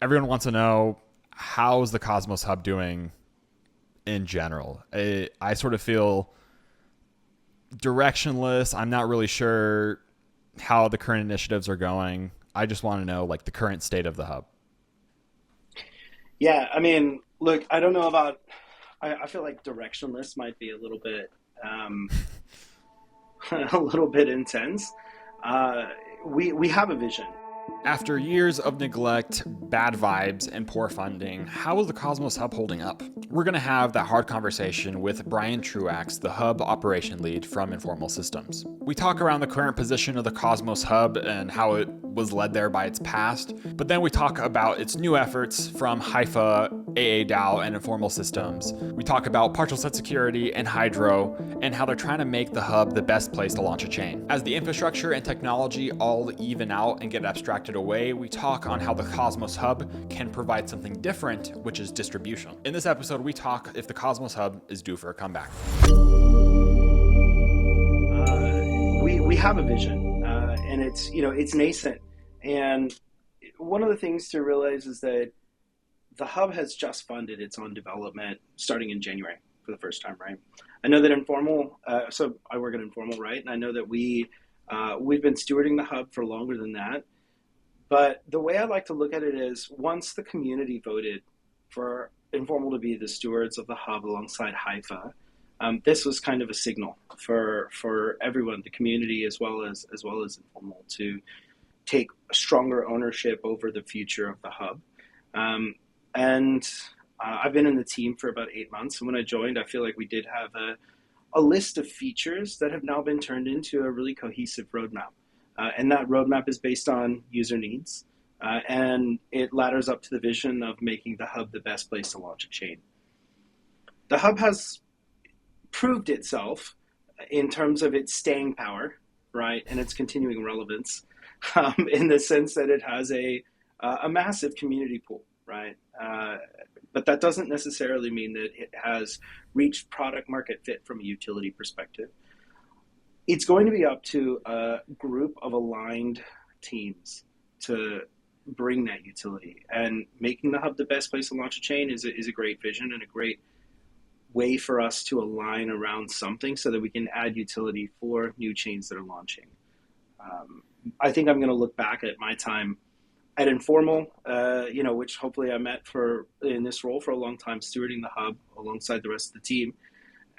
everyone wants to know, how's the Cosmos Hub doing in general? I sort of feel directionless. I'm not really sure how the current initiatives are going. I just want to know like the current state of the hub. Yeah, I mean, look, I don't know about. I feel like directionless might be a little bit, um, a little bit intense. Uh, we have a vision. After years of neglect, bad vibes, and poor funding, how is the Cosmos Hub holding up? We're going to have that hard conversation with Brian Truax, the Hub Operation Lead from Informal Systems. We talk around the current position of the Cosmos Hub and how it was led there by its past, but then we talk about its new efforts from Hypha, AA and Informal Systems. We talk about partial set security and Hydro, and how they're trying to make the hub the best place to launch a chain. As the infrastructure and technology all even out and get abstracted away, we talk on how the Cosmos Hub can provide something different, which is distribution. In this episode, we talk if the Cosmos Hub is due for a comeback. We have a vision, and it's nascent. And one of the things to realize is that the hub has just funded its own development starting in January for the first time, right? I know that Informal, so I work at Informal, right? And I know that we've been stewarding the hub for longer than that. But the way I like to look at it is once the community voted for Informal to be the stewards of the hub alongside Hypha, this was kind of a signal for everyone, the community as well as Informal, to take stronger ownership over the future of the hub. Um, and I've been in the team for about 8 months. And when I joined, I feel like we did have a list of features that have now been turned into a really cohesive roadmap. And that roadmap is based on user needs. And it ladders up to the vision of making the hub the best place to launch a chain. The hub has proved itself in terms of its staying power, right, and its continuing relevance, in the sense that it has a massive community pool, right? But that doesn't necessarily mean that it has reached product market fit from a utility perspective. It's going to be up to a group of aligned teams to bring that utility, and making the hub the best place to launch a chain is a great vision and a great way for us to align around something so that we can add utility for new chains that are launching. Um, I think I'm going to look back at my time at Informal, which hopefully I met for in this role for a long time, stewarding the hub alongside the rest of the team,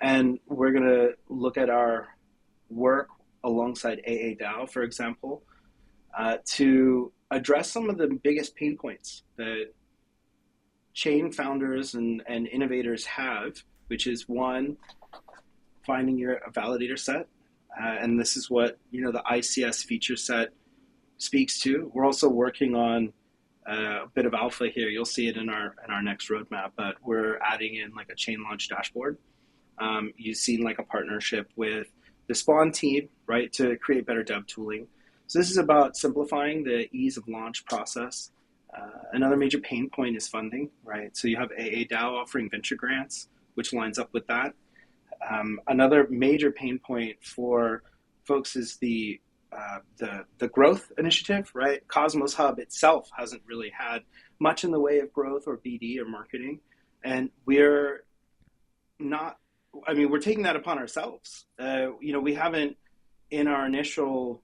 and we're going to look at our work alongside AA for example, to address some of the biggest pain points that chain founders and innovators have, which is one, finding your validator set. And this is what the ICS feature set speaks to. We're also working on a bit of alpha here. You'll see it in our next roadmap, but we're adding in like a chain launch dashboard. You've seen like a partnership with the Spawn team, right, to create better dev tooling. So this is about simplifying the ease of launch process. Another major pain point is funding, right? So you have AA offering venture grants, which lines up with that. Another major pain point for folks is the growth initiative, right? Cosmos Hub itself hasn't really had much in the way of growth or BD or marketing, and we're not. I mean, we're taking that upon ourselves. We haven't, in our initial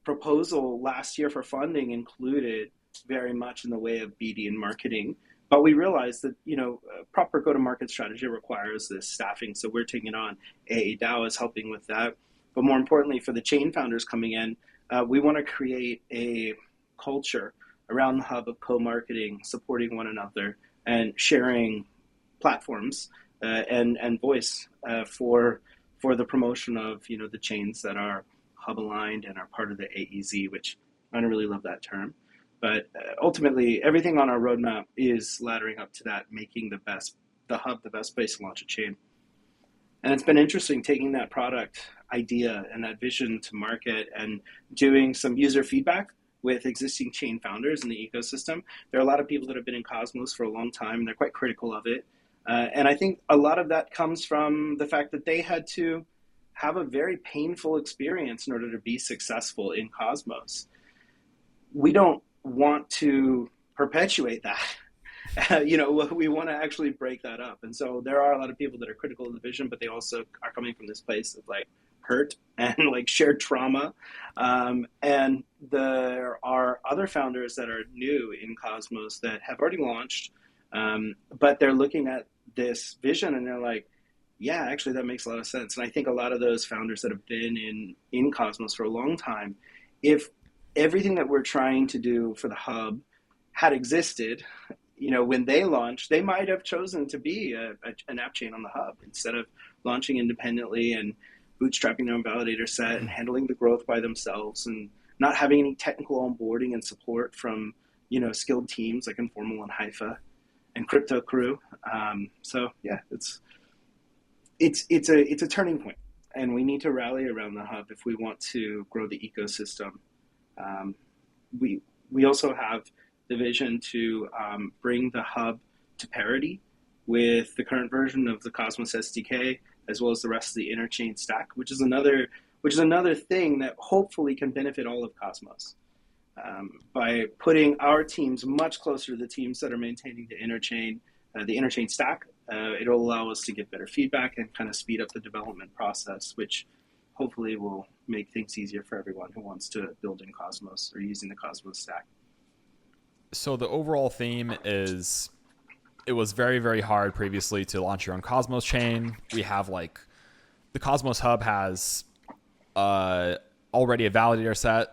proposal last year for funding, included very much in the way of BD and marketing. But we realized that proper go-to-market strategy requires this staffing, so we're taking it on. AA is helping with that. But more importantly, for the chain founders coming in, we want to create a culture around the hub of co-marketing, supporting one another, and sharing platforms and voice for the promotion of the chains that are hub aligned and are part of the AEZ, which I don't really love that term. But ultimately, everything on our roadmap is laddering up to that, making the hub the best place to launch a chain. And it's been interesting taking that product idea and that vision to market and doing some user feedback with existing chain founders in the ecosystem. There are a lot of people that have been in Cosmos for a long time, and they're quite critical of it. And I think a lot of that comes from the fact that they had to have a very painful experience in order to be successful in Cosmos. We don't want to perpetuate that. We want to actually break that up. And so there are a lot of people that are critical of the vision, but they also are coming from this place of like hurt and like shared trauma. And there are other founders that are new in Cosmos that have already launched, but they're looking at this vision and they're like, yeah, actually, that makes a lot of sense. And I think a lot of those founders that have been in Cosmos for a long time, if everything that we're trying to do for the hub had existed, when they launched, they might have chosen to be an app chain on the hub instead of launching independently and bootstrapping their own validator set and handling the growth by themselves and not having any technical onboarding and support from, skilled teams like Informal and Hypha and Crypto Crew. So yeah, it's a turning point, and we need to rally around the hub if we want to grow the ecosystem. We also have the vision to bring the hub to parity with the current version of the Cosmos SDK, as well as the rest of the interchain stack, which is another thing that hopefully can benefit all of Cosmos. By putting our teams much closer to the teams that are maintaining the interchain stack, it'll allow us to get better feedback and kind of speed up the development process, which hopefully will make things easier for everyone who wants to build in Cosmos or using the Cosmos stack. So the overall theme is it was very, very hard previously to launch your own Cosmos chain. We have like the Cosmos Hub has already a validator set.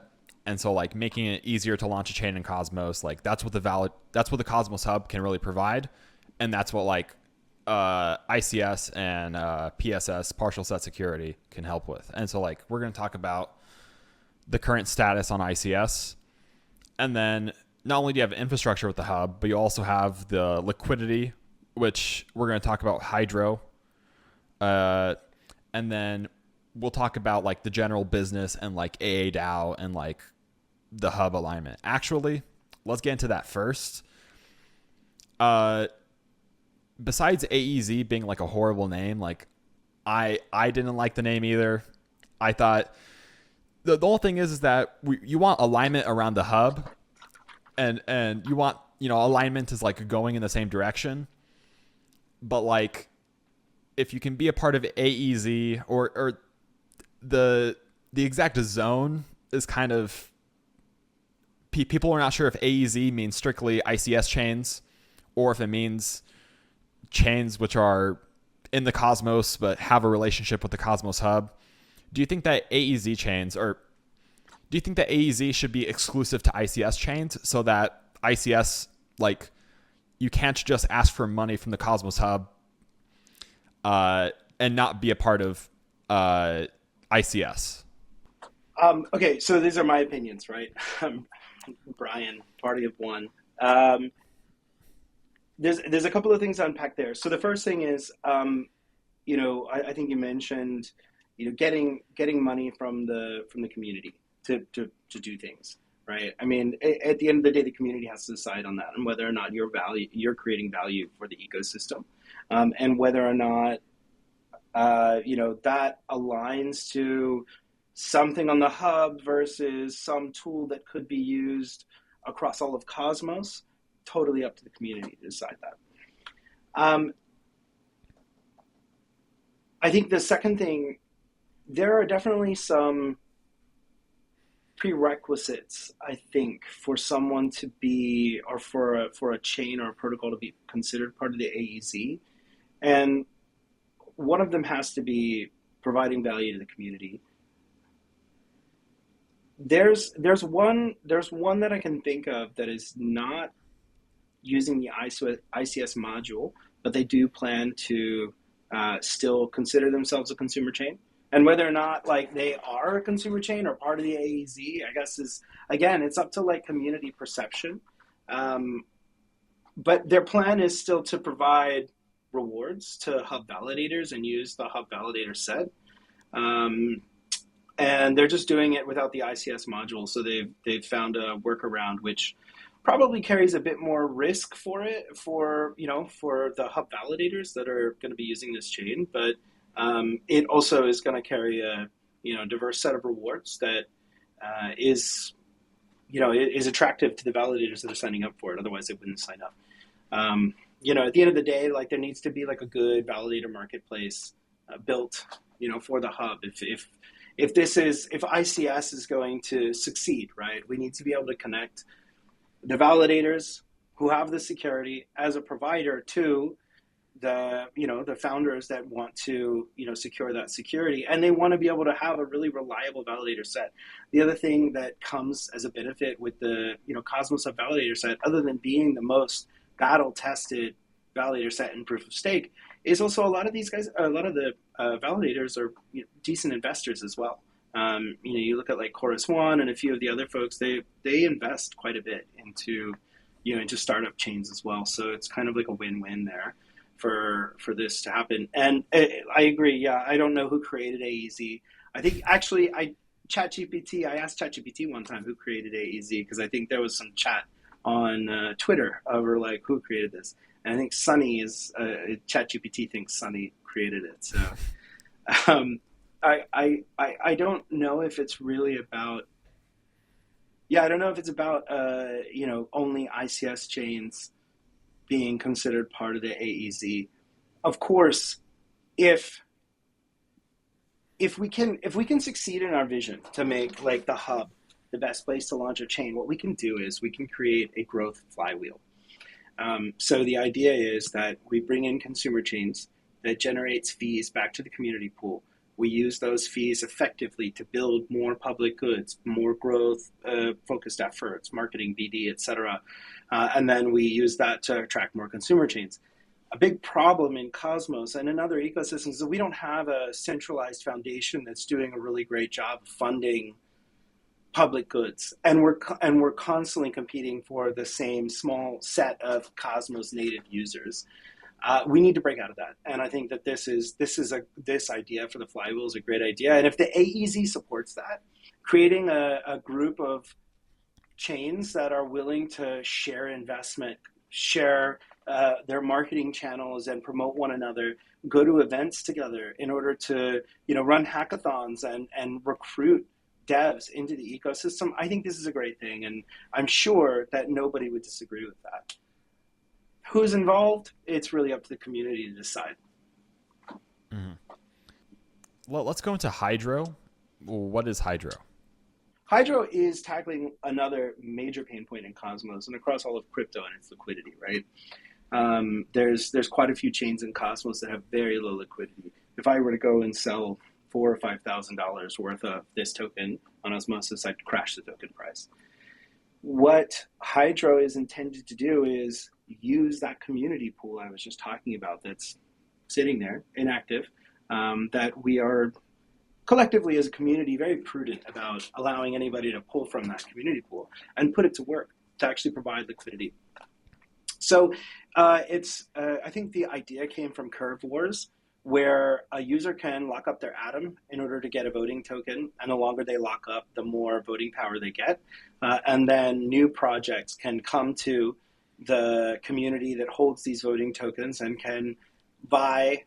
And so like making it easier to launch a chain in Cosmos, like that's what the Cosmos Hub can really provide. And that's what like ICS and PSS, partial set security, can help with. And so like we're going to talk about the current status on ICS. And then not only do you have infrastructure with the hub, but you also have the liquidity, which we're going to talk about Hydro. And then we'll talk about like the general business and like AADAO and like the hub alignment. Actually, let's get into that first. Besides AEZ being like a horrible name, like I didn't like the name either. I thought the whole thing is that you want alignment around the hub, and you want, alignment is like going in the same direction. But like if you can be a part of AEZ or the exact zone is kind of, people are not sure if AEZ means strictly ICS chains or if it means chains which are in the Cosmos but have a relationship with the Cosmos Hub. Do you think that AEZ chains, or do you think that AEZ should be exclusive to ICS chains so that ICS, like, you can't just ask for money from the Cosmos Hub and not be a part of ICS? Okay, so these are my opinions, right? Brian, party of one. There's a couple of things to unpack there. So the first thing is, I think you mentioned, getting money from the community to do things, right? I mean, at the end of the day, the community has to decide on that and whether or not you're creating value for the ecosystem, and whether or not that aligns to something on the hub versus some tool that could be used across all of Cosmos. Totally up to the community to decide that. I think the second thing, there are definitely some prerequisites, I think, for someone to be, or for a chain or a protocol to be considered part of the AEZ. And one of them has to be providing value to the community. There's one that I can think of that is not using the ICS module, but they do plan to still consider themselves a consumer chain. And whether or not like they are a consumer chain or part of the AEZ, I guess is, again, it's up to like community perception. But their plan is still to provide rewards to hub validators and use the hub validator set. And they're just doing it without the ICS module. So they've found a workaround, which probably carries a bit more risk for the hub validators that are going to be using this chain. But it also is going to carry a diverse set of rewards that is is attractive to the validators that are signing up for it. Otherwise, they wouldn't sign up. At the end of the day, like there needs to be like a good validator marketplace built, for the hub. If ICS is going to succeed, right, we need to be able to connect the validators who have the security as a provider to the founders that want to secure that security, and they want to be able to have a really reliable validator set. The other thing that comes as a benefit with the Cosmos Hub validator set, other than being the most battle tested validator set in proof of stake, is also a lot of the validators are decent investors as well. You look at like Chorus One and a few of the other folks, they invest quite a bit into startup chains as well. So it's kind of like a win-win there for this to happen. And I agree. Yeah, I don't know who created AEZ. I think actually I asked ChatGPT one time who created AEZ, because I think there was some chat on Twitter over like who created this. And I think Sunny ChatGPT thinks Sunny created it. So I don't know if it's really about. Yeah, I don't know if it's about only ICS chains being considered part of the AEZ. Of course, if we can succeed in our vision to make like the hub the best place to launch a chain, what we can do is we can create a growth flywheel. So the idea is that we bring in consumer chains that generates fees back to the community pool. We use those fees effectively to build more public goods, more growth focused efforts, marketing, BD, et cetera. And then we use that to attract more consumer chains. A big problem in Cosmos and in other ecosystems is that we don't have a centralized foundation that's doing a really great job of funding public goods, and we're constantly competing for the same small set of Cosmos native users. We need to break out of that, and I think that this idea for the flywheel is a great idea. And if the AEZ supports that, creating a group of chains that are willing to share investment, share their marketing channels, and promote one another, go to events together in order to run hackathons and recruit devs into the ecosystem, I think this is a great thing, and I'm sure that nobody would disagree with that. Who's involved? It's really up to the community to decide. Mm-hmm. Well, let's go into Hydro. What is Hydro? Hydro is tackling another major pain point in Cosmos and across all of crypto, and it's liquidity, right? There's quite a few chains in Cosmos that have very low liquidity. If I were to go and sell $4,000 or $5,000 worth of this token on Osmosis, I'd crash the token price. What Hydro is intended to do is use that community pool I was just talking about that's sitting there inactive, that we are collectively as a community very prudent about allowing anybody to pull from that community pool and put it to work to actually provide liquidity. So I think the idea came from Curve Wars, where a user can lock up their atom in order to get a voting token, and the longer they lock up, the more voting power they get. And then new projects can come to the community that holds these voting tokens and can buy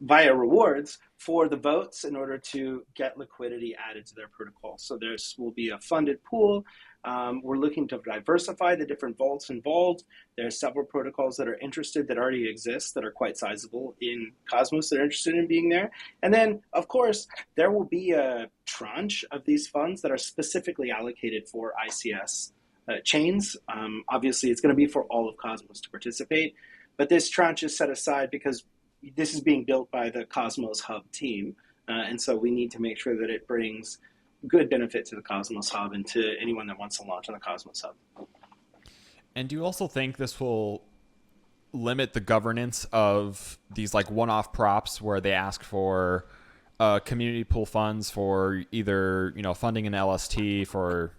via rewards for the votes in order to get liquidity added to their protocol. So there will be a funded pool. We're looking to diversify the different vaults involved. There are several protocols that are interested that already exist that are quite sizable in Cosmos that are interested in being there. And then, of course, there will be a tranche of these funds that are specifically allocated for ICS chains. Obviously, it's going to be for all of Cosmos to participate, but this tranche is set aside because this is being built by the Cosmos Hub team, and so we need to make sure that it brings good benefit to the Cosmos Hub and to anyone that wants to launch on the Cosmos Hub. And do you also think this will limit the governance of these like one-off props where they ask for community pool funds for either funding an LST for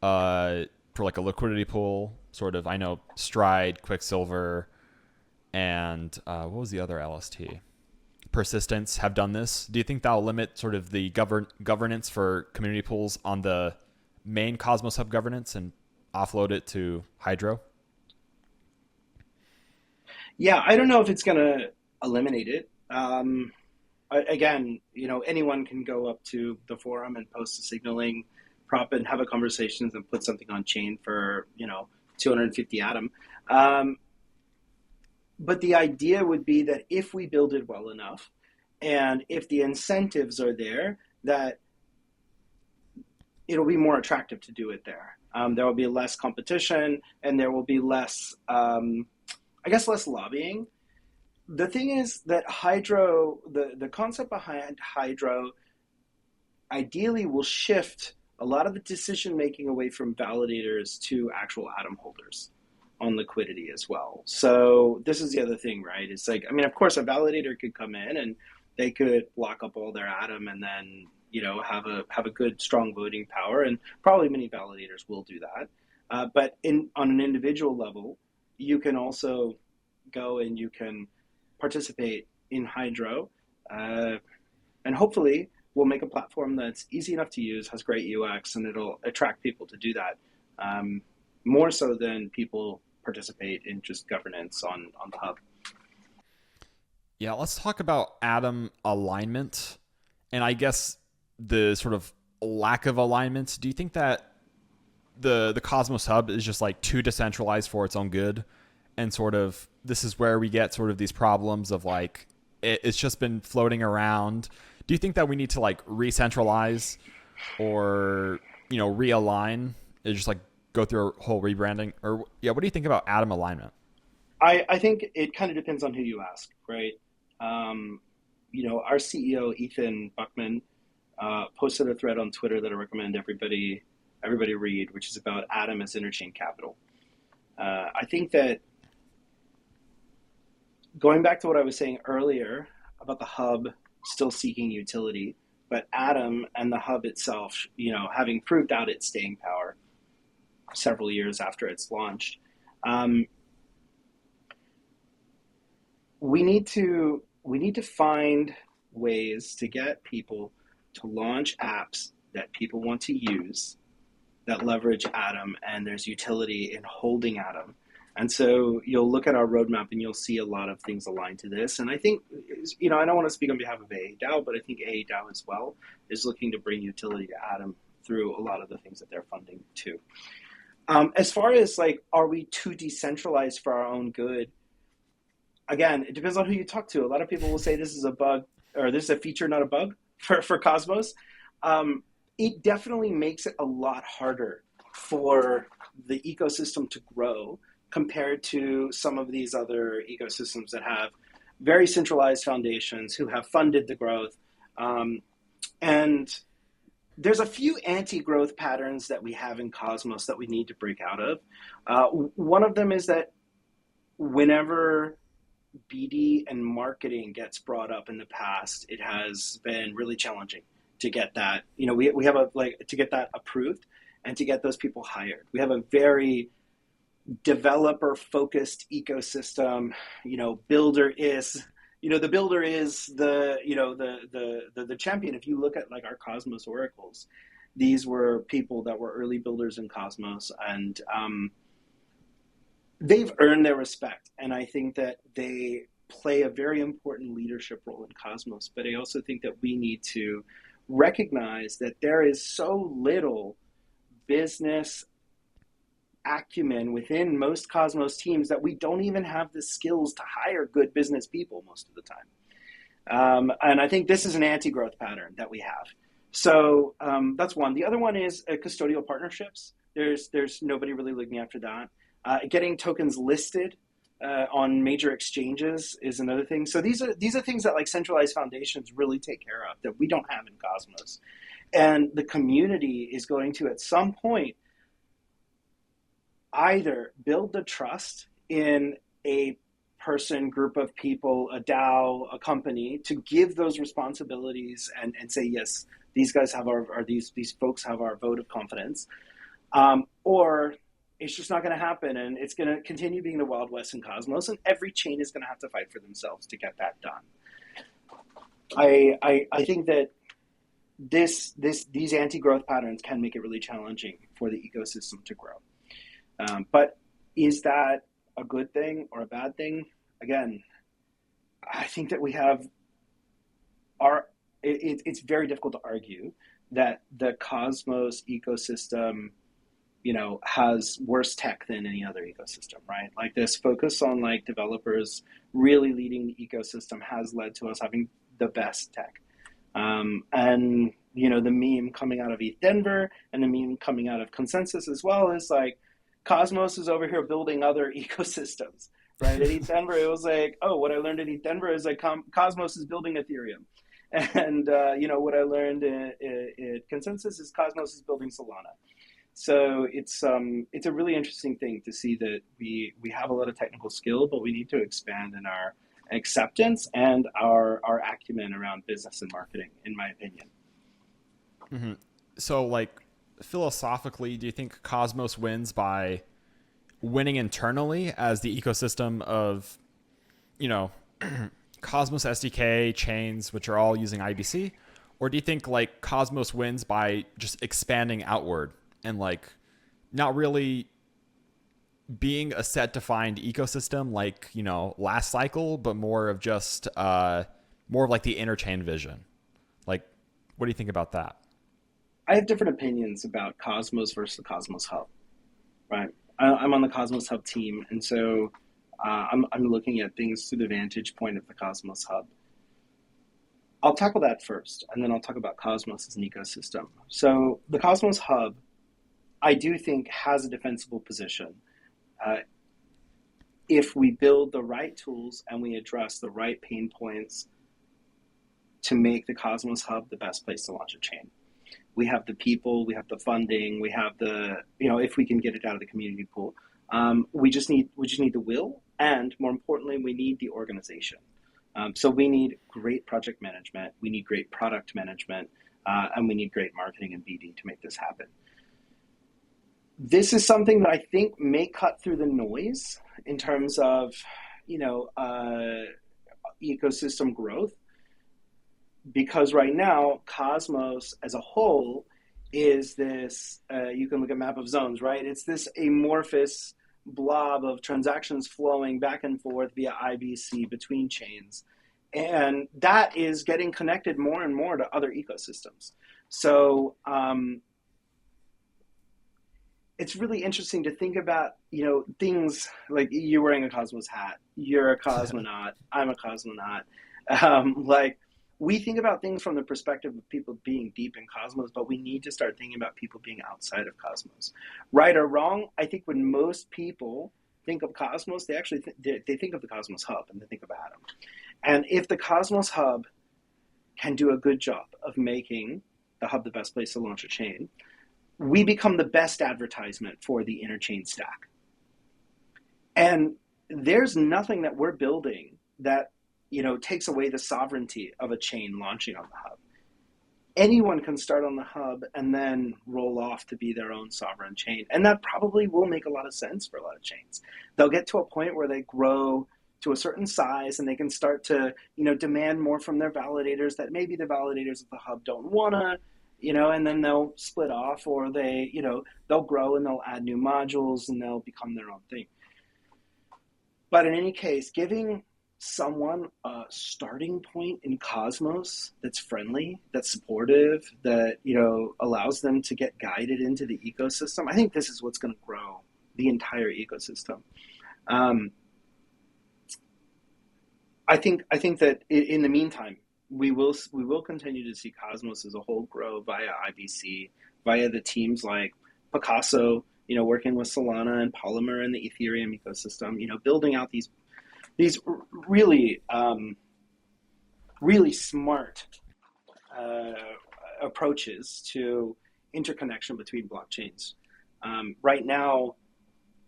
like a liquidity pool, sort of? I know Stride, Quicksilver, and what was the other LST? Persistence have done this. Do you think that will limit sort of the governance for community pools on the main Cosmos Hub governance and offload it to Hydro? Yeah, I don't know if it's going to eliminate it. Again, anyone can go up to the forum and post a signaling prop and have a conversations and put something on chain for 250 Atom. Um, but the idea would be that if we build it well enough, and if the incentives are there, that it'll be more attractive to do it there. There will be less competition, and there will be less, less lobbying. The thing is that Hydro, the concept behind Hydro, ideally will shift a lot of the decision making away from validators to actual Atom holders on liquidity as well. So this is the other thing, right? It's like, I mean, of course, a validator could come in and they could lock up all their Atom and then have a good strong voting power, and probably many validators will do that. But on an individual level, you can also go and you can participate in Hydro, and hopefully we'll make a platform that's easy enough to use, has great UX, and it'll attract people to do that, more so than people participate in just governance on the hub. Yeah, let's talk about Atom alignment, and I guess the sort of lack of alignment. Do you think that the Cosmos Hub is just like too decentralized for its own good, and sort of this is where we get sort of these problems of like it's just been floating around? Do you think that we need to like re-centralize or realign? It just like go through a whole rebranding, or what do you think about Atom alignment? I think it kind of depends on who you ask, right? Our CEO Ethan Buckman posted a thread on Twitter that I recommend everybody read, which is about Atom as interchain capital. I think that going back to what I was saying earlier about the hub still seeking utility, but Atom and the hub itself, having proved out its staying power several years after it's launched, we need to find ways to get people to launch apps that people want to use that leverage Atom, and there's utility in holding Atom. And so you'll look at our roadmap and you'll see a lot of things aligned to this. And I think, I don't want to speak on behalf of AADAO, but I think AADAO as well is looking to bring utility to Atom through a lot of the things that they're funding too. As far as like, are we too decentralized for our own good? Again, it depends on who you talk to. A lot of people will say this is a bug, or this is a feature, not a bug for Cosmos. It definitely makes it a lot harder for the ecosystem to grow compared to some of these other ecosystems that have very centralized foundations who have funded the growth. And there's a few anti-growth patterns that we have in Cosmos that we need to break out of. One of them is that whenever BD and marketing gets brought up in the past, it has been really challenging to get that. We have to get that approved and to get those people hired. We have a very developer focused ecosystem. Builder is the builder is the champion. If you look at like our Cosmos oracles, these were people that were early builders in Cosmos, and they've earned their respect. And I think that they play a very important leadership role in Cosmos. But I also think that we need to recognize that there is so little business acumen within most Cosmos teams that we don't even have the skills to hire good business people most of the time. And I think this is an anti-growth pattern that we have. So that's one. The other one is custodial partnerships. There's nobody really looking after that. Getting tokens listed on major exchanges is another thing. So these are things that like centralized foundations really take care of that we don't have in Cosmos. And the community is going to, at some point, either build the trust in a person, group of people, a DAO, a company, to give those responsibilities and say, yes, these guys have these folks have our vote of confidence, or it's just not going to happen, and it's going to continue being the Wild West in Cosmos, and every chain is going to have to fight for themselves to get that done. I think that these anti-growth patterns can make it really challenging for the ecosystem to grow. But is that a good thing or a bad thing? Again, I think that we have it's very difficult to argue that the Cosmos ecosystem, has worse tech than any other ecosystem, right? Like this focus on like developers really leading the ecosystem has led to us having the best tech. And the meme coming out of ETH Denver and the meme coming out of Consensus as well is like Cosmos is over here building other ecosystems, right? At ETH Denver, it was like, oh, what I learned at ETH Denver is like Cosmos is building Ethereum. And, what I learned at Consensus is Cosmos is building Solana. So it's a really interesting thing to see that we have a lot of technical skill, but we need to expand in our acceptance and our acumen around business and marketing, in my opinion. Mm-hmm. So, like, philosophically, do you think Cosmos wins by winning internally as the ecosystem of, you know, Cosmos SDK chains, which are all using IBC? Or do you think like Cosmos wins by just expanding outward and like not really being a set defined ecosystem like, last cycle, but more of just more of like the interchain vision? Like, what do you think about that? I have different opinions about Cosmos versus the Cosmos Hub, right? I'm on the Cosmos Hub team, and so I'm looking at things through the vantage point of the Cosmos Hub. I'll tackle that first, and then I'll talk about Cosmos as an ecosystem. So the Cosmos Hub, I do think, has a defensible position if we build the right tools and we address the right pain points to make the Cosmos Hub the best place to launch a chain. We have the people, we have the funding, we have the, if we can get it out of the community pool, we just need the will, and more importantly, we need the organization. So we need great project management, we need great product management, and we need great marketing and BD to make this happen. This is something that I think may cut through the noise in terms of, ecosystem growth, because right now Cosmos as a whole is this, you can look at map of zones, right? It's this amorphous blob of transactions flowing back and forth via IBC between chains. And that is getting connected more and more to other ecosystems. So it's really interesting to think about, things like you're wearing a Cosmos hat, you're a cosmonaut, I'm a cosmonaut. We think about things from the perspective of people being deep in Cosmos, but we need to start thinking about people being outside of Cosmos. Right or wrong, I think when most people think of Cosmos, they actually they think of the Cosmos Hub and they think of Atom. And if the Cosmos Hub can do a good job of making the Hub the best place to launch a chain, we become the best advertisement for the interchain stack. And there's nothing that we're building that takes away the sovereignty of a chain launching on the Hub. Anyone can start on the Hub and then roll off to be their own sovereign chain. And that probably will make a lot of sense for a lot of chains. They'll get to a point where they grow to a certain size and they can start to, demand more from their validators that maybe the validators of the Hub don't want to, and then they'll split off, or they'll grow and they'll add new modules and they'll become their own thing. But in any case, giving someone a starting point in Cosmos that's friendly, that's supportive, that allows them to get guided into the ecosystem, I think this is what's going to grow the entire ecosystem. I think that in the meantime, we will continue to see Cosmos as a whole grow via IBC, via the teams like Picasso, working with Solana and Polymer and the Ethereum ecosystem, building out these really, really smart approaches to interconnection between blockchains. Right now,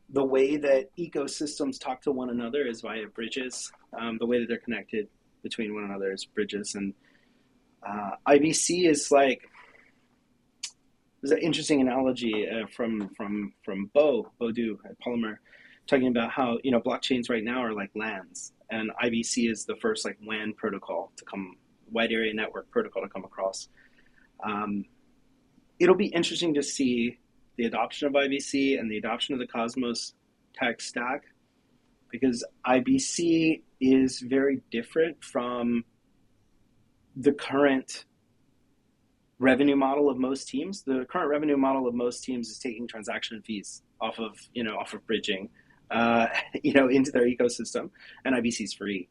the way that ecosystems talk to one another is via bridges. The way that they're connected between one another is bridges. And IBC is like, there's an interesting analogy from Bodu at Polymer, talking about how blockchains right now are like LANs, and IBC is the first like WAN protocol to come, wide area network protocol to come across. It'll be interesting to see the adoption of IBC and the adoption of the Cosmos tech stack, because IBC is very different from the current revenue model of most teams. The current revenue model of most teams is taking transaction fees off of bridging, into their ecosystem, and IBC's free.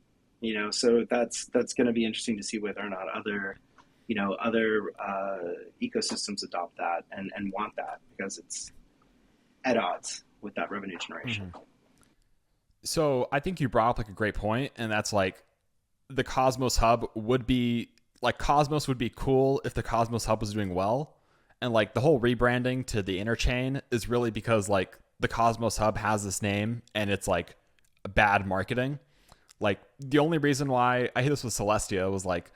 So that's going to be interesting to see whether or not other ecosystems adopt that and want that, because it's at odds with that revenue generation. Mm-hmm. So I think you brought up like a great point, and that's like the Cosmos Hub would be like Cosmos would be cool if the Cosmos Hub was doing well. And like the whole rebranding to the interchain is really because like the Cosmos Hub has this name and it's like bad marketing. Like the only reason why I hit this with Celestia was like,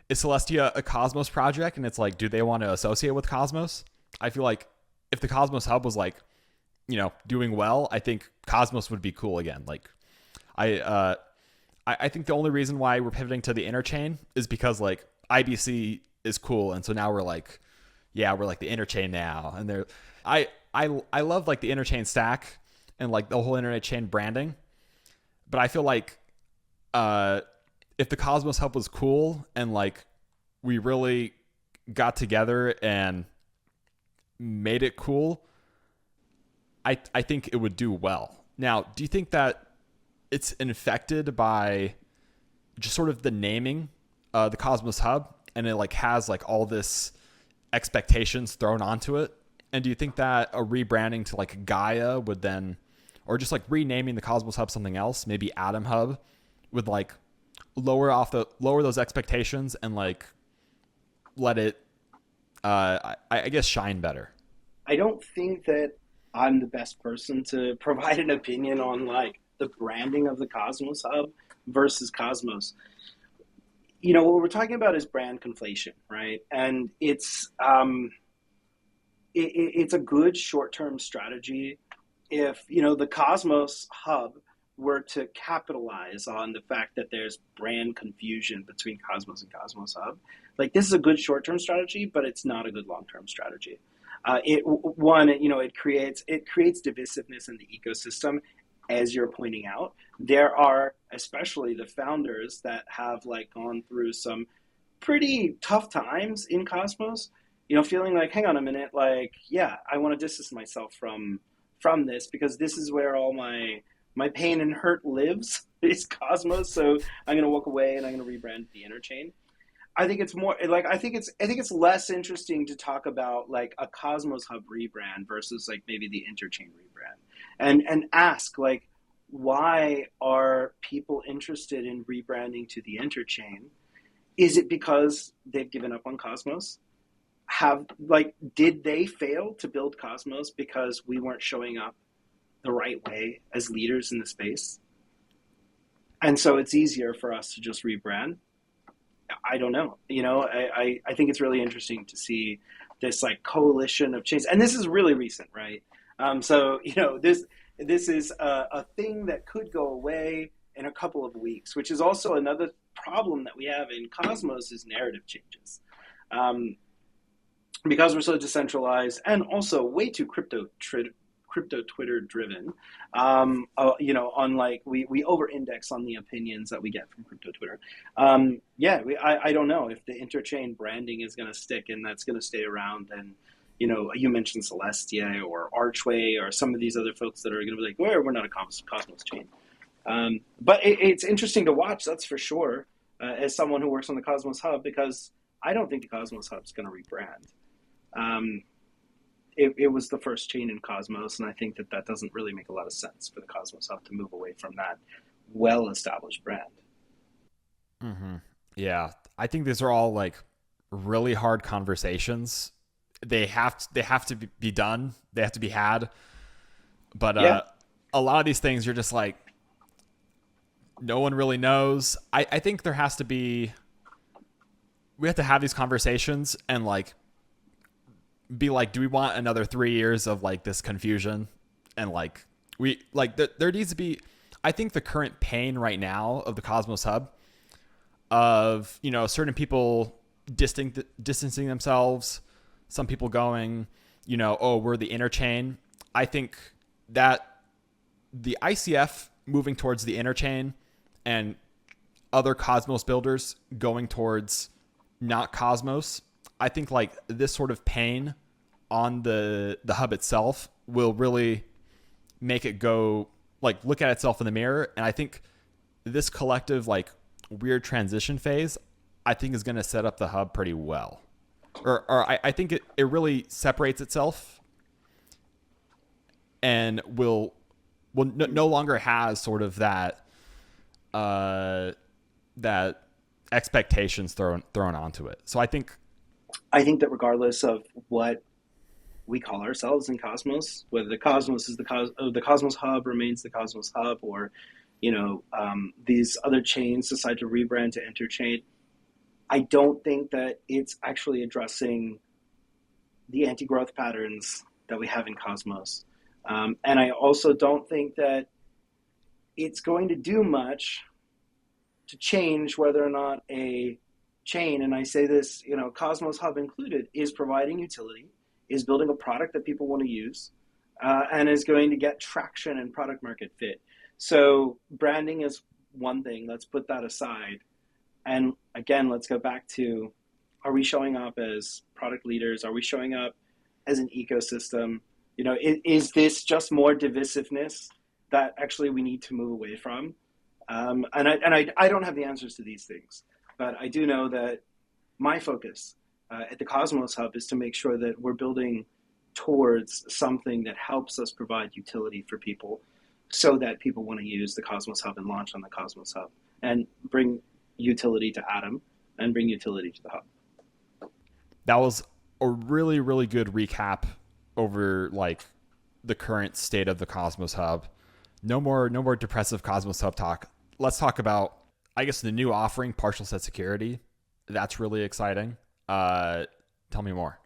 is Celestia a Cosmos project? And it's like, do they want to associate with Cosmos? I feel like if the Cosmos Hub was like, doing well, I think Cosmos would be cool again. Like I think the only reason why we're pivoting to the interchain is because like IBC is cool, and so now we're like, yeah, we're like the interchain now. And I love like the interchain stack and like the whole interchain branding, but I feel like if the Cosmos Hub was cool and like we really got together and made it cool, I think it would do well. Now, do you think that it's infected by just sort of the naming, the Cosmos Hub, and it like has like all this expectations thrown onto it? And do you think that a rebranding to like Gaia would then, or just like renaming the Cosmos Hub something else, maybe Atom Hub, would like lower those expectations and like let it, I guess, shine better? I don't think that I'm the best person to provide an opinion on like the branding of the Cosmos Hub versus Cosmos. What we're talking about is brand conflation, right? And it's a good short-term strategy if the Cosmos Hub were to capitalize on the fact that there's brand confusion between Cosmos and Cosmos Hub. Like, this is a good short-term strategy, but it's not a good long-term strategy. It creates divisiveness in the ecosystem. As you're pointing out, there are, especially the founders that have like gone through some pretty tough times in Cosmos, feeling like, hang on a minute, like, yeah, I want to distance myself from this, because this is where all my pain and hurt lives, is Cosmos. So I'm going to walk away and I'm going to rebrand the interchain. I think it's more like, I think it's less interesting to talk about like a Cosmos Hub rebrand versus like maybe the interchain rebrand, and ask like, why are people interested in rebranding to the interchain? Is it because they've given up on Cosmos? Did they fail to build Cosmos because we weren't showing up the right way as leaders in the space? And so it's easier for us to just rebrand. I don't know. I think it's really interesting to see this like coalition of chains, and this is really recent, right? This is a thing that could go away in a couple of weeks, which is also another problem that we have in Cosmos, is narrative changes. Because we're so decentralized and also way too crypto Twitter driven, we over-index on the opinions that we get from crypto Twitter. I don't know if the interchain branding is going to stick and that's going to stay around. And you mentioned Celestia or Archway or some of these other folks that are going to be like, well, we're not a Cosmos chain. But it's interesting to watch, that's for sure, as someone who works on the Cosmos Hub, because I don't think the Cosmos Hub is going to rebrand. It was the first chain in Cosmos, and I think that doesn't really make a lot of sense for the Cosmos Hub to move away from that well-established brand. Mm-hmm. Yeah, I think these are all like really hard conversations. They have to be done. They have to be had. But a lot of these things, you're just like, no one really knows. I think we have to have these conversations and like be like, do we want another 3 years of like this confusion? And like there needs to be, I think the current pain right now of the Cosmos Hub, of certain people distancing themselves, some people going, we're the interchain. I think that the ICF moving towards the interchain and other Cosmos builders going towards not Cosmos, I think like this sort of pain on the hub itself will really make it go like look at itself in the mirror. And I think this collective like weird transition phase, I think is going to set up the hub pretty well. I think it really separates itself and will no longer has sort of that that expectations thrown onto it. So I think that regardless of what we call ourselves in Cosmos, whether the Cosmos is the Cosmos Hub remains the Cosmos Hub, or these other chains decide to rebrand to Interchain, I don't think that it's actually addressing the anti-growth patterns that we have in Cosmos. And I also don't think that it's going to do much to change whether or not a chain, and I say this, Cosmos Hub included, is providing utility, is building a product that people want to use, and is going to get traction and product market fit. So branding is one thing. Let's put that aside. And again, let's go back to, are we showing up as product leaders? Are we showing up as an ecosystem? Is this just more divisiveness that actually we need to move away from? And I don't have the answers to these things, but I do know that my focus at the Cosmos Hub is to make sure that we're building towards something that helps us provide utility for people so that people want to use the Cosmos Hub and launch on the Cosmos Hub and bring utility to Atom and bring utility to the Hub. That was a really, really good recap over like the current state of the Cosmos Hub. No more depressive Cosmos Hub talk. Let's talk about, I guess, the new offering, partial set security. That's really exciting. Tell me more.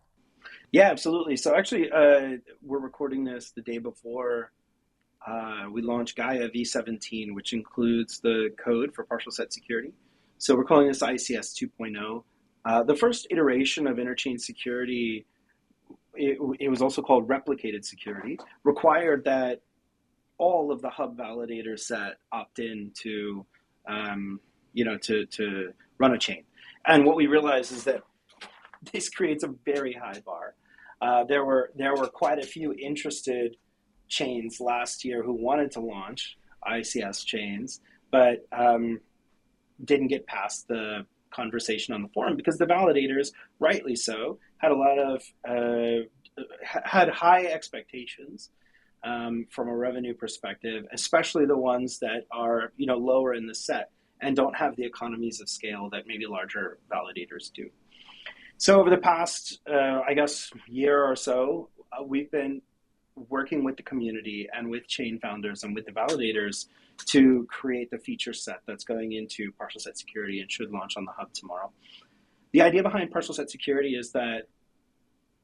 Yeah, absolutely. So actually, we're recording this the day before we launch Gaia v17, which includes the code for partial set security. So we're calling this ICS 2.0. The first iteration of interchain security, it was also called replicated security, required that all of the hub validator set opt in to run a chain. And what we realized is that this creates a very high bar. There were quite a few interested chains last year who wanted to launch ICS chains, but didn't get past the conversation on the forum because the validators, rightly so, had a lot of had high expectations from a revenue perspective, especially the ones that are lower in the set and don't have the economies of scale that maybe larger validators do. So over the past, year or so, we've been working with the community and with chain founders and with the validators to create the feature set that's going into partial set security and should launch on the hub tomorrow. The idea behind partial set security is that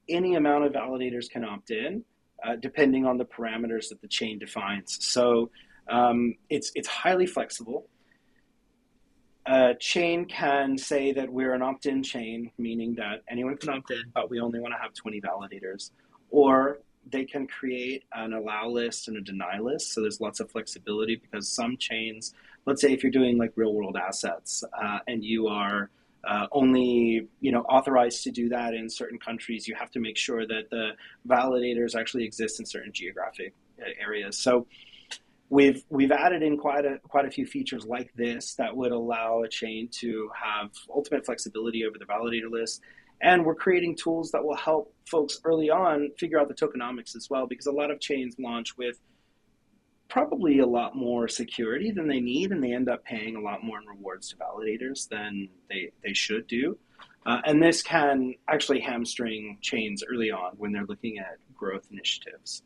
any amount of validators can opt in, depending on the parameters that the chain defines. So it's highly flexible. A chain can say that we're an opt-in chain, meaning that anyone can opt in, but we only want to have 20 validators. Or they can create an allow list and a deny list. So there's lots of flexibility because some chains, let's say if you're doing like real world assets and you are only authorized to do that in certain countries, you have to make sure that the validators actually exist in certain geographic areas. So we've added in quite a few features like this that would allow a chain to have ultimate flexibility over the validator list. And we're creating tools that will help folks early on figure out the tokenomics as well, because a lot of chains launch with probably a lot more security than they need, and they end up paying a lot more in rewards to validators than they should do. And this can actually hamstring chains early on when they're looking at growth initiatives.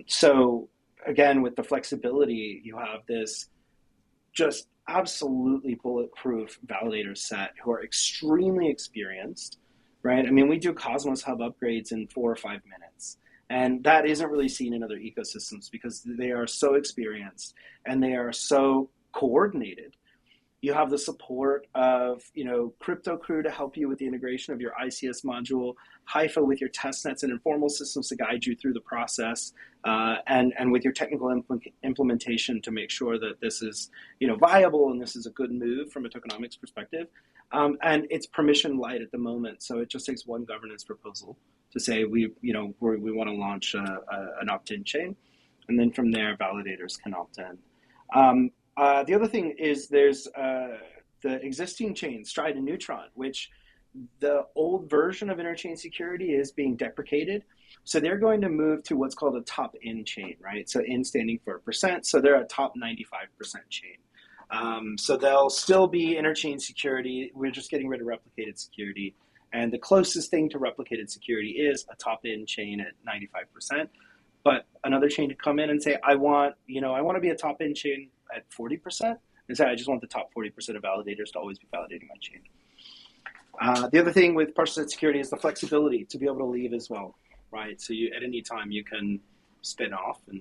So again, with the flexibility, you have this just absolutely bulletproof validator set who are extremely experienced, right? I mean, we do Cosmos Hub upgrades in 4 or 5 minutes. And that isn't really seen in other ecosystems because they are so experienced and they are so coordinated. You have the support of, Crypto Crew to help you with the integration of your ICS module, Hypha with your test nets and Informal Systems to guide you through the process, and with your technical implementation to make sure that this is, viable and this is a good move from a tokenomics perspective. And it's permission light at the moment, so it just takes one governance proposal to say we want to launch an opt-in chain, and then from there validators can opt in. The other thing is there's the existing chain, Stride and Neutron, which the old version of interchain security is being deprecated. So they're going to move to what's called a top in chain, right? So in standing for percent. So they're a top 95% chain. So they'll still be interchain security. We're just getting rid of replicated security. And the closest thing to replicated security is a top in chain at 95%. But another chain to come in and say, I want to be a top in chain at 40%. And say, I just want the top 40% of validators to always be validating my chain. The other thing with partial set security is the flexibility to be able to leave as well, right? So at any time you can spin off and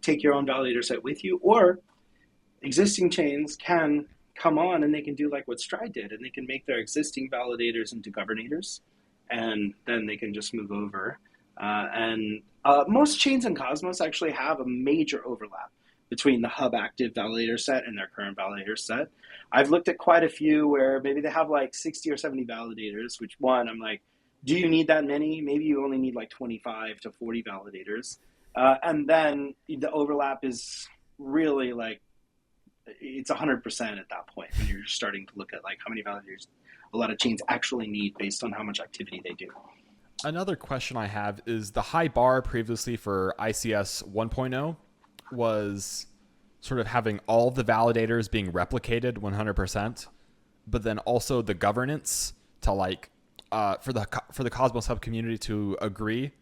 take your own validator set with you, or existing chains can come on and they can do like what Stride did, and they can make their existing validators into governators, and then they can just move over. And most chains in Cosmos actually have a major overlap between the hub active validator set and their current validator set. I've looked at quite a few where maybe they have like 60 or 70 validators, which one, I'm like, do you need that many? Maybe you only need like 25 to 40 validators. And then the overlap is really like, it's 100% at that point when you're starting to look at like how many validators a lot of chains actually need based on how much activity they do. Another question I have is the high bar previously for ICS 1.0 was sort of having all the validators being replicated 100%, but then also the governance to like for the Cosmos Hub community to agree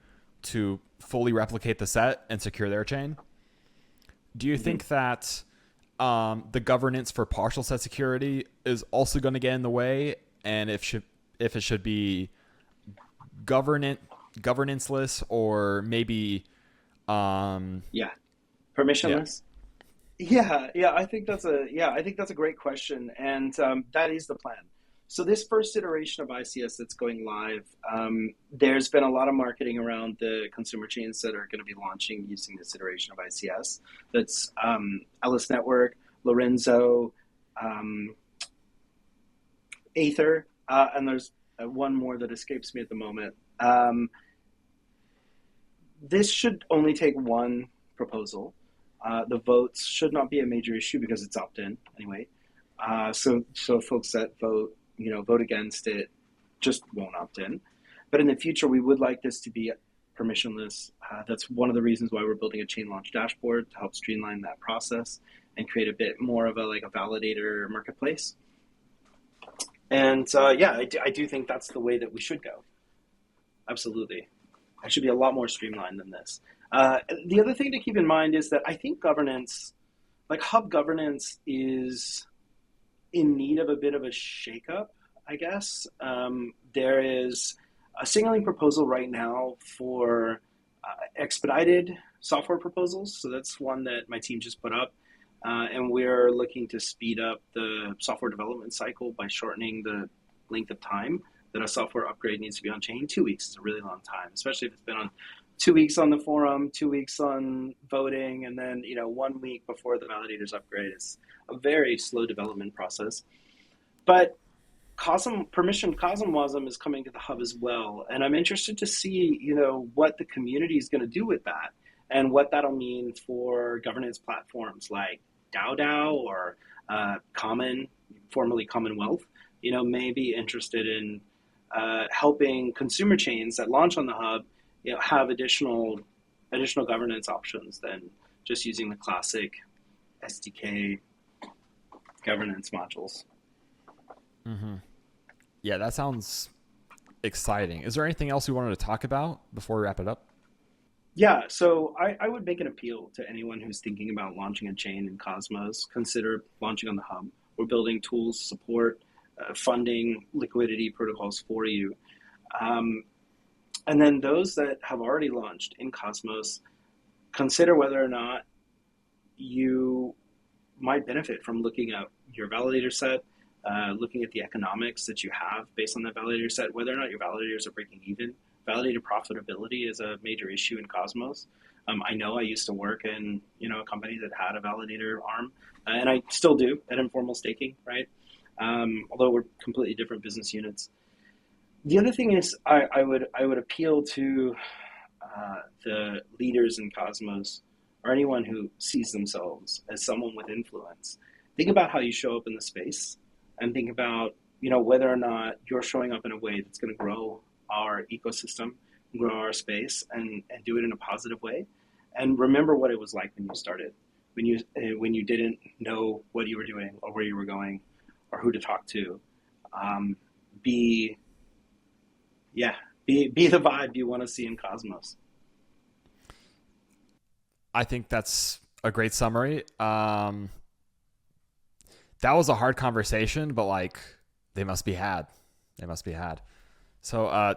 to fully replicate the set and secure their chain. Do you think that the governance for partial set security is also going to get in the way, and if it should be governanceless or maybe permissionless? Yeah, I think that's a great question, and that is the plan. So this first iteration of ICS that's going live, there's been a lot of marketing around the consumer chains that are going to be launching using this iteration of ICS. That's Ellis Network, Lorenzo, Aether, and there's one more that escapes me at the moment. This should only take one proposal. The votes should not be a major issue because it's opt-in anyway. So folks that vote against it just won't opt in. But in the future, we would like this to be permissionless. That's one of the reasons why we're building a chain launch dashboard to help streamline that process and create a bit more of a validator marketplace. And I do think that's the way that we should go. Absolutely. It should be a lot more streamlined than this. The other thing to keep in mind is that I think governance, like hub governance, is in need of a bit of a shakeup, I guess. There is a signaling proposal right now for expedited software proposals. So that's one that my team just put up. And we're looking to speed up the software development cycle by shortening the length of time that a software upgrade needs to be on chain. 2 weeks is a really long time, especially if it's been on 2 weeks on the forum, 2 weeks on voting, and then 1 week before the validators upgrade. Is a very slow development process. But permissioned CosmWasm is coming to the hub as well, and I'm interested to see what the community is going to do with that and what that'll mean for governance platforms like DAO or formerly Commonwealth. May be interested in helping consumer chains that launch on the hub have additional governance options than just using the classic SDK governance modules. Mm-hmm. Yeah, that sounds exciting. Is there anything else we wanted to talk about before we wrap it up? Yeah, so I would make an appeal to anyone who's thinking about launching a chain in Cosmos. Consider launching on the hub. We're building tools, support, funding, liquidity protocols for you. And then those that have already launched in Cosmos, consider whether or not you might benefit from looking at your validator set, looking at the economics that you have based on that validator set, whether or not your validators are breaking even. Validator profitability is a major issue in Cosmos. I know I used to work in a company that had a validator arm, and I still do at Informal Staking, right? although we're completely different business units. The other thing is, I would appeal to the leaders in Cosmos, or anyone who sees themselves as someone with influence. Think about how you show up in the space, and think about whether or not you're showing up in a way that's going to grow our ecosystem, grow our space, and do it in a positive way. And remember what it was like when you started, when you didn't know what you were doing or where you were going or who to talk to. Be yeah, be the vibe you want to see in Cosmos. I think that's a great summary. That was a hard conversation, but like they must be had. They must be had. So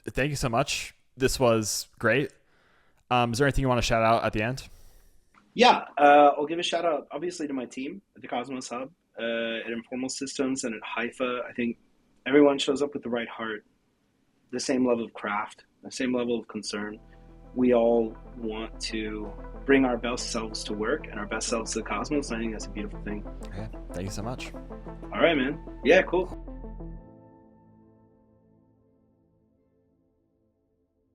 thank you so much. This was great. Is there anything you want to shout out at the end? Yeah, I'll give a shout out, obviously, to my team at the Cosmos Hub, at Informal Systems, and at Hypha. I think everyone shows up with the right heart, the same level of craft, the same level of concern. We all want to bring our best selves to work and our best selves to the cosmos. And I think that's a beautiful thing. Okay. Thank you so much. All right, man. Yeah, cool.